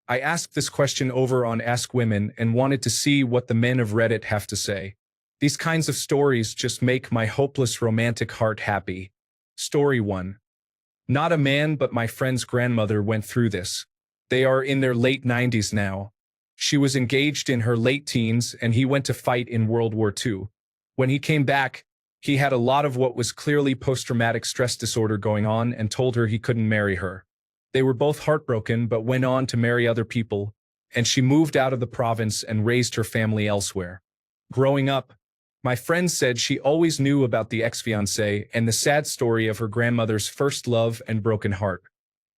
I asked this question over on Ask Women and wanted to see what the men of Reddit have to say. These kinds of stories just make my hopeless romantic heart happy. Story 1. Not a man, but my friend's grandmother went through this. They are in their late 90s now. She was engaged in her late teens and he went to fight in World War II. When he came back, he had a lot of what was clearly post-traumatic stress disorder going on and told her he couldn't marry her. They were both heartbroken but went on to marry other people, and she moved out of the province and raised her family elsewhere. Growing up, my friend said she always knew about the ex-fiancé and the sad story of her grandmother's first love and broken heart.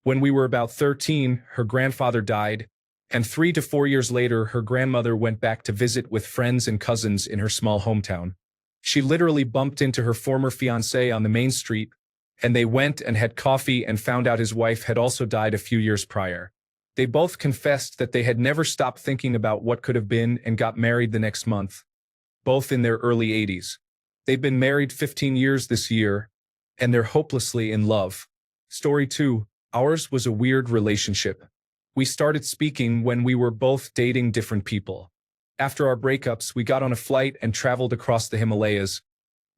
When we were about 13, her grandfather died, and 3 to 4 years later, her grandmother went back to visit with friends and cousins in her small hometown. She literally bumped into her former fiancé on the main street, and they went and had coffee and found out his wife had also died a few years prior. They both confessed that they had never stopped thinking about what could have been and got married the next month, both in their early 80s. They've been married 15 years this year, and they're hopelessly in love. Story 2. Ours was a weird relationship. We started speaking when we were both dating different people. After our breakups, we got on a flight and traveled across the Himalayas,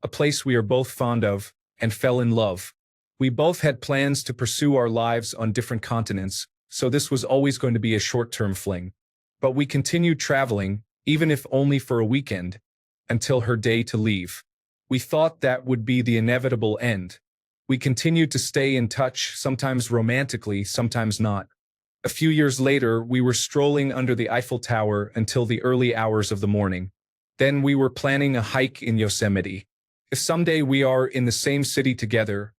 a place we are both fond of, and fell in love. We both had plans to pursue our lives on different continents, so this was always going to be a short-term fling. But we continued traveling, even if only for a weekend, until her day to leave. We thought that would be the inevitable end. We continued to stay in touch, sometimes romantically, sometimes not. A few years later, we were strolling under the Eiffel Tower until the early hours of the morning. Then we were planning a hike in Yosemite. If someday we are in the same city together,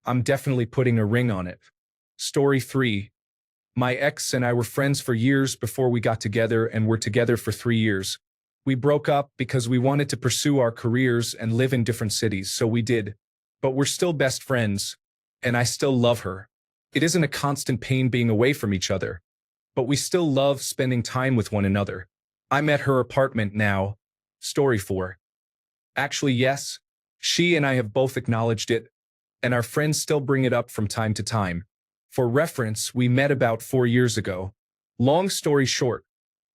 I'm definitely putting a ring on it. Story 3. My ex and I were friends for years before we got together and were together for 3 years. We broke up because we wanted to pursue our careers and live in different cities, so we did. But we're still best friends, and I still love her. It isn't a constant pain being away from each other, but we still love spending time with one another. I'm at her apartment now. Story 4. Actually, yes, she and I have both acknowledged it, and our friends still bring it up from time to time. For reference, we met about 4 years ago. Long story short,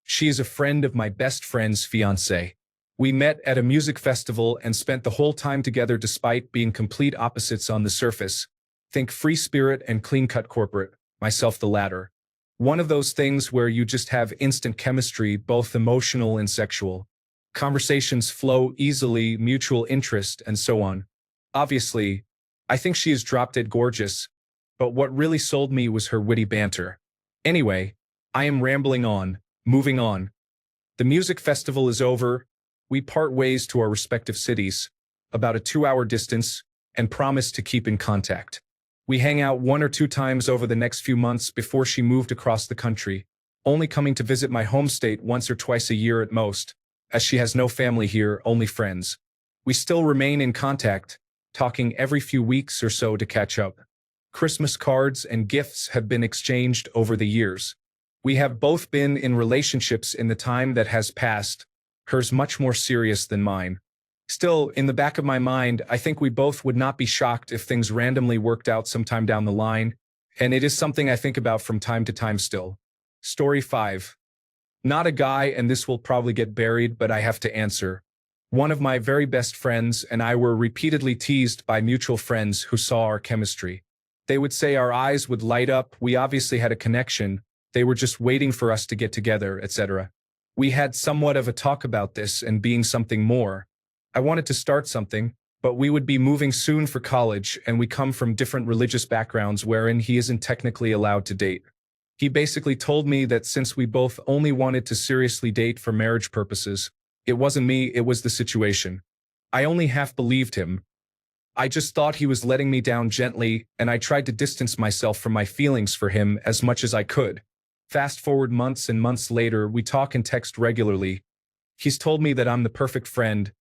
she is a friend of my best friend's fiancé. We met at a music festival and spent the whole time together despite being complete opposites on the surface. Think free spirit and clean-cut corporate, myself the latter. One of those things where you just have instant chemistry, both emotional and sexual. Conversations flow easily, mutual interest, and so on. Obviously, I think she is drop-dead gorgeous, but what really sold me was her witty banter. Anyway, I am rambling on, moving on. The music festival is over. We part ways to our respective cities, about a 2-hour distance, and promise to keep in contact. We hang out 1 or 2 times over the next few months before she moved across the country, only coming to visit my home state once or twice a year at most, as she has no family here, only friends. We still remain in contact, talking every few weeks or so to catch up. Christmas cards and gifts have been exchanged over the years. We have both been in relationships in the time that has passed, hers much more serious than mine. Still, in the back of my mind, I think we both would not be shocked if things randomly worked out sometime down the line, and it is something I think about from time to time still. Story 5. Not a guy, and this will probably get buried, but I have to answer. One of my very best friends and I were repeatedly teased by mutual friends who saw our chemistry. They would say our eyes would light up, we obviously had a connection, they were just waiting for us to get together, etc. We had somewhat of a talk about this and being something more. I wanted to start something, but we would be moving soon for college and we come from different religious backgrounds wherein he isn't technically allowed to date. He basically told me that since we both only wanted to seriously date for marriage purposes, it wasn't me, it was the situation. I only half believed him. I just thought he was letting me down gently, and I tried to distance myself from my feelings for him as much as I could. Fast forward months and months later, we talk and text regularly. He's told me that I'm the perfect friend,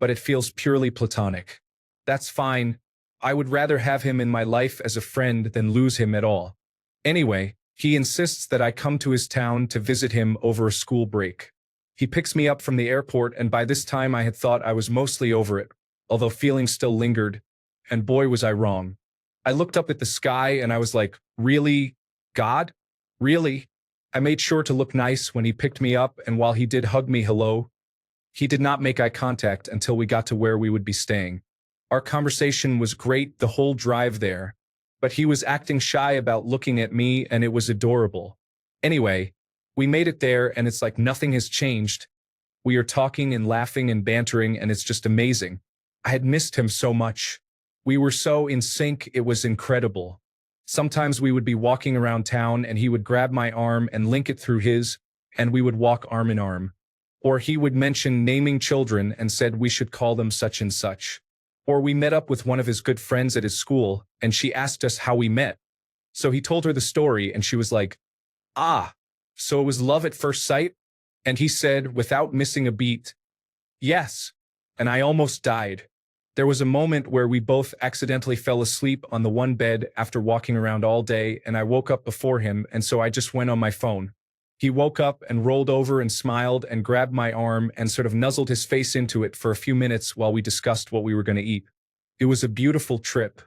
but it feels purely platonic. That's fine. I would rather have him in my life as a friend than lose him at all. Anyway, he insists that I come to his town to visit him over a school break. He picks me up from the airport, and by this time I had thought I was mostly over it, although feelings still lingered, and boy was I wrong. I looked up at the sky and I was like, really? God? Really? I made sure to look nice when he picked me up, and while he did hug me hello, he did not make eye contact until we got to where we would be staying. Our conversation was great the whole drive there, but he was acting shy about looking at me, and it was adorable. Anyway, we made it there, and it's like nothing has changed. We are talking and laughing and bantering, and it's just amazing. I had missed him so much. We were so in sync, it was incredible. Sometimes we would be walking around town and he would grab my arm and link it through his, and we would walk arm in arm. Or he would mention naming children and said we should call them such and such. Or we met up with one of his good friends at his school, and she asked us how we met. So he told her the story, and she was like, "Ah, so it was love at first sight?" And he said, without missing a beat, "Yes." And I almost died. There was a moment where we both accidentally fell asleep on the one bed after walking around all day, and I woke up before him, and so I just went on my phone. He woke up and rolled over and smiled and grabbed my arm and sort of nuzzled his face into it for a few minutes while we discussed what we were going to eat. It was a beautiful trip.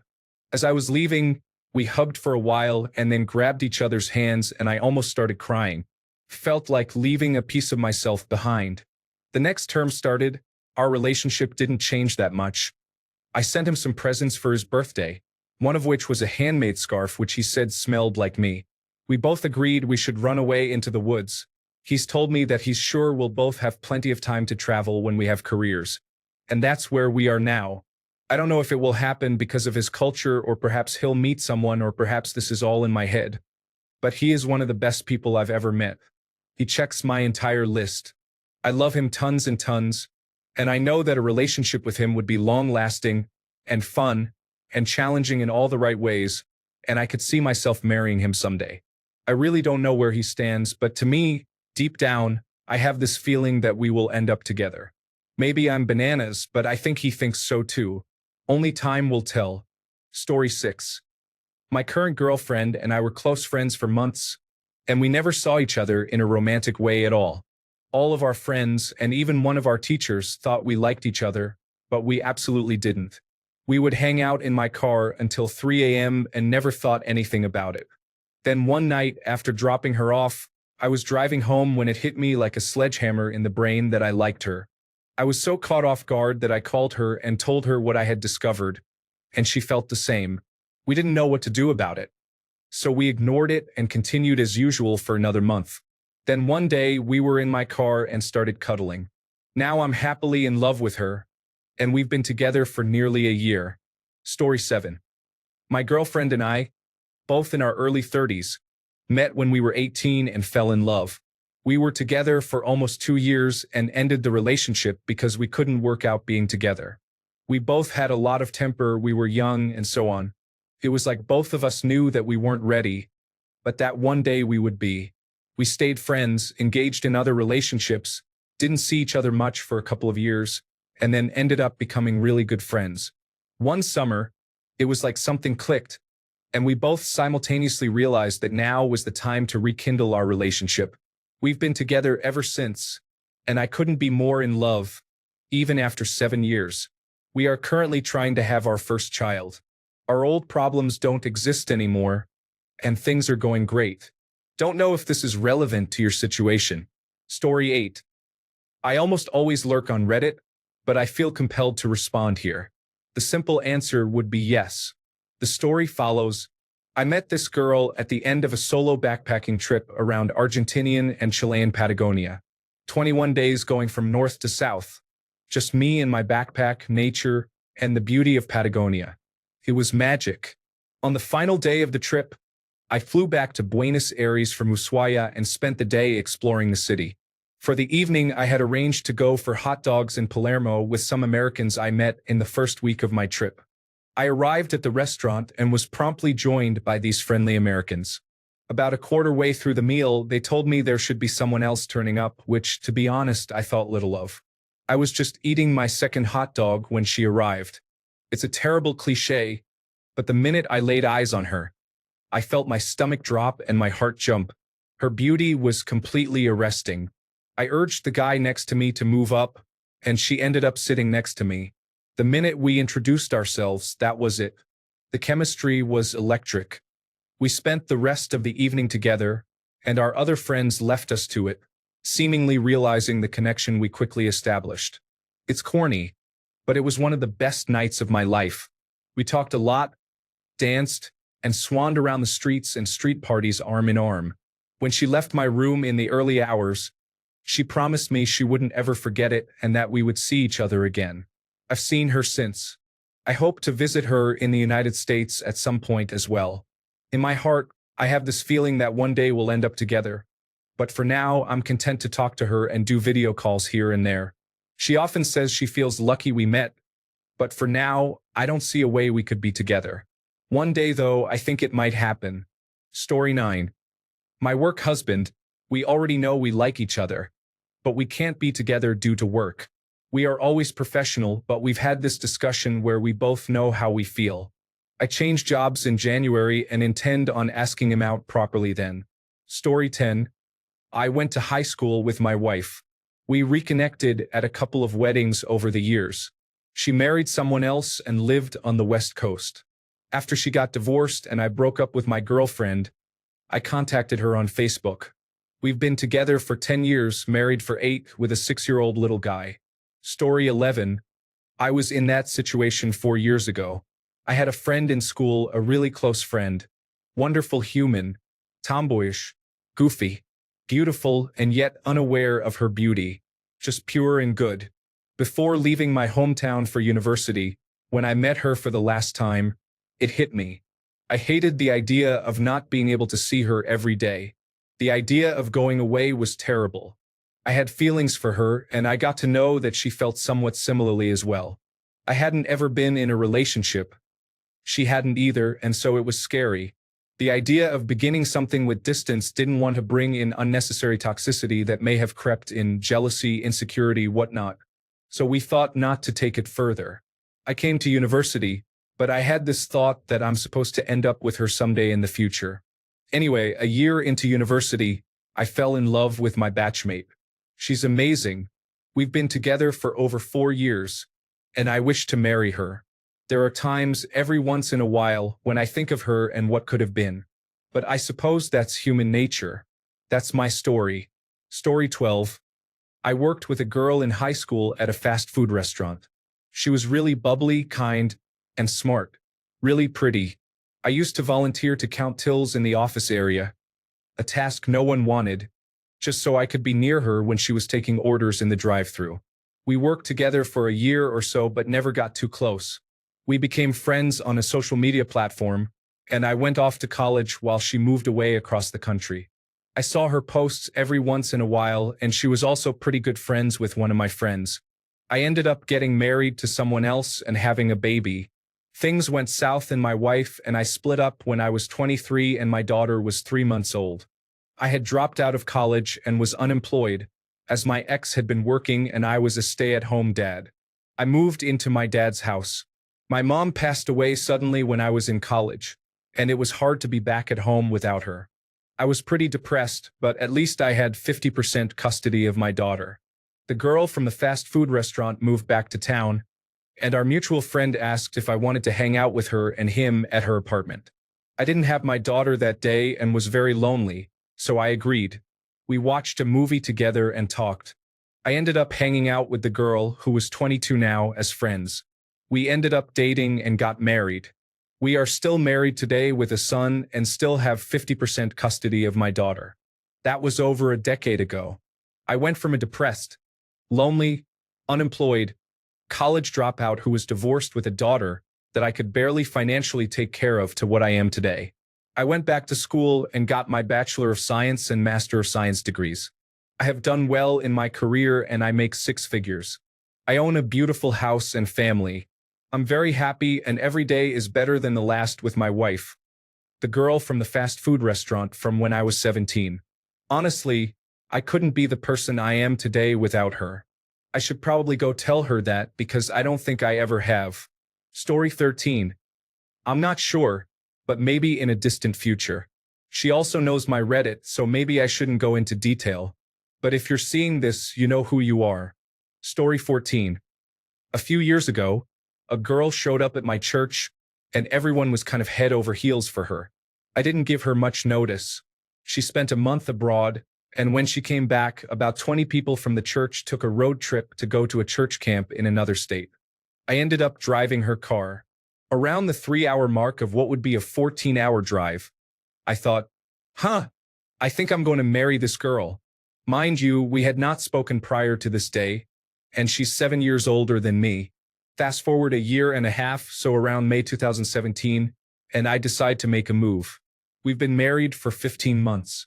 As I was leaving, we hugged for a while and then grabbed each other's hands, and I almost started crying. Felt like leaving a piece of myself behind. The next term started. Our relationship didn't change that much. I sent him some presents for his birthday, one of which was a handmade scarf which he said smelled like me. We both agreed we should run away into the woods. He's told me that he's sure we'll both have plenty of time to travel when we have careers. And that's where we are now. I don't know if it will happen because of his culture, or perhaps he'll meet someone, or perhaps this is all in my head. But he is one of the best people I've ever met. He checks my entire list. I love him tons and tons. And I know that a relationship with him would be long-lasting and fun and challenging in all the right ways, and I could see myself marrying him someday. I really don't know where he stands, but to me, deep down, I have this feeling that we will end up together. Maybe I'm bananas, but I think he thinks so too. Only time will tell. Story 6. My current girlfriend and I were close friends for months, and we never saw each other in a romantic way at all. All of our friends and even one of our teachers thought we liked each other, but we absolutely didn't. We would hang out in my car until 3 a.m. and never thought anything about it. Then one night, after dropping her off, I was driving home when it hit me like a sledgehammer in the brain that I liked her. I was so caught off guard that I called her and told her what I had discovered, and she felt the same. We didn't know what to do about it. So we ignored it and continued as usual for another month. Then one day we were in my car and started cuddling. Now I'm happily in love with her, and we've been together for nearly a year. Story 7. My girlfriend and I, both in our early 30s, met when we were 18 and fell in love. We were together for almost 2 years and ended the relationship because we couldn't work out being together. We both had a lot of temper, we were young, and so on. It was like both of us knew that we weren't ready, but that one day we would be. We stayed friends, engaged in other relationships, didn't see each other much for a couple of years, and then ended up becoming really good friends. One summer, it was like something clicked, and we both simultaneously realized that now was the time to rekindle our relationship. We've been together ever since, and I couldn't be more in love, even after 7 years. We are currently trying to have our first child. Our old problems don't exist anymore, and things are going great. Don't know if this is relevant to your situation. Story 8. I almost always lurk on Reddit, but I feel compelled to respond here. The simple answer would be yes. The story follows. I met this girl at the end of a solo backpacking trip around Argentinian and Chilean Patagonia. 21 days going from north to south. Just me and my backpack, nature, and the beauty of Patagonia. It was magic. On the final day of the trip, I flew back to Buenos Aires from Ushuaia and spent the day exploring the city. For the evening, I had arranged to go for hot dogs in Palermo with some Americans I met in the first week of my trip. I arrived at the restaurant and was promptly joined by these friendly Americans. About a quarter way through the meal, they told me there should be someone else turning up, which, to be honest, I thought little of. I was just eating my second hot dog when she arrived. It's a terrible cliché, but the minute I laid eyes on her, I felt my stomach drop and my heart jump. Her beauty was completely arresting. I urged the guy next to me to move up, and she ended up sitting next to me. The minute we introduced ourselves, that was it. The chemistry was electric. We spent the rest of the evening together, and our other friends left us to it, seemingly realizing the connection we quickly established. It's corny, but it was one of the best nights of my life. We talked a lot, danced, and swanned around the streets and street parties arm in arm. When she left my room in the early hours, she promised me she wouldn't ever forget it and that we would see each other again. I've seen her since. I hope to visit her in the United States at some point as well. In my heart, I have this feeling that one day we'll end up together. But for now, I'm content to talk to her and do video calls here and there. She often says she feels lucky we met, but for now, I don't see a way we could be together. One day, though, I think it might happen. Story 9. My work husband. We already know we like each other, but we can't be together due to work. We are always professional, but we've had this discussion where we both know how we feel. I changed jobs in January and intend on asking him out properly then. Story 10. I went to high school with my wife. We reconnected at a couple of weddings over the years. She married someone else and lived on the West Coast. After she got divorced and I broke up with my girlfriend, I contacted her on Facebook. We've been together for 10 years, married for 8, with a 6-year-old little guy. Story 11. I was in that situation 4 years ago. I had a friend in school, a really close friend. Wonderful human, tomboyish, goofy, beautiful, and yet unaware of her beauty, just pure and good. Before leaving my hometown for university, when I met her for the last time, it hit me. I hated the idea of not being able to see her every day. The idea of going away was terrible. I had feelings for her, and I got to know that she felt somewhat similarly as well. I hadn't ever been in a relationship. She hadn't either, and so it was scary. The idea of beginning something with distance didn't want to bring in unnecessary toxicity that may have crept in, jealousy, insecurity, whatnot. So we thought not to take it further. I came to university, but I had this thought that I'm supposed to end up with her someday in the future. Anyway, a year into university, I fell in love with my batchmate. She's amazing. We've been together for over 4 years, and I wish to marry her. There are times every once in a while when I think of her and what could have been. But I suppose that's human nature. That's my story. Story 12. I worked with a girl in high school at a fast food restaurant. She was really bubbly, kind, and smart. Really pretty. I used to volunteer to count tills in the office area, a task no one wanted, just so I could be near her when she was taking orders in the drive-thru. We worked together for a year or so but never got too close. We became friends on a social media platform, and I went off to college while she moved away across the country. I saw her posts every once in a while, and she was also pretty good friends with one of my friends. I ended up getting married to someone else and having a baby. Things went south and my wife and I split up when I was 23 and my daughter was 3 months old. I had dropped out of college and was unemployed, as my ex had been working and I was a stay-at-home dad. I moved into my dad's house. My mom passed away suddenly when I was in college, and it was hard to be back at home without her. I was pretty depressed, but at least I had 50% custody of my daughter. The girl from the fast food restaurant moved back to town, and our mutual friend asked if I wanted to hang out with her and him at her apartment. I didn't have my daughter that day and was very lonely, so I agreed. We watched a movie together and talked. I ended up hanging out with the girl, who was 22 now, as friends. We ended up dating and got married. We are still married today with a son and still have 50% custody of my daughter. That was over a decade ago. I went from a depressed, lonely, unemployed, college dropout who was divorced with a daughter that I could barely financially take care of to what I am today. I went back to school and got my Bachelor of Science and Master of Science degrees. I have done well in my career and I make 6 figures. I own a beautiful house and family. I'm very happy and every day is better than the last with my wife, the girl from the fast food restaurant from when I was 17. Honestly, I couldn't be the person I am today without her. I should probably go tell her that because I don't think I ever have. Story 13. I'm not sure, but maybe in a distant future. She also knows my Reddit, so maybe I shouldn't go into detail. But if you're seeing this, you know who you are. Story 14. A few years ago, a girl showed up at my church, and everyone was kind of head over heels for her. I didn't give her much notice. She spent a month abroad, and when she came back, about 20 people from the church took a road trip to go to a church camp in another state. I ended up driving her car. Around the 3-hour mark of what would be a 14-hour drive, I thought, I think I'm going to marry this girl. Mind you, we had not spoken prior to this day, and she's 7 years older than me. Fast forward a year and a half, so around May 2017, and I decide to make a move. We've been married for 15 months.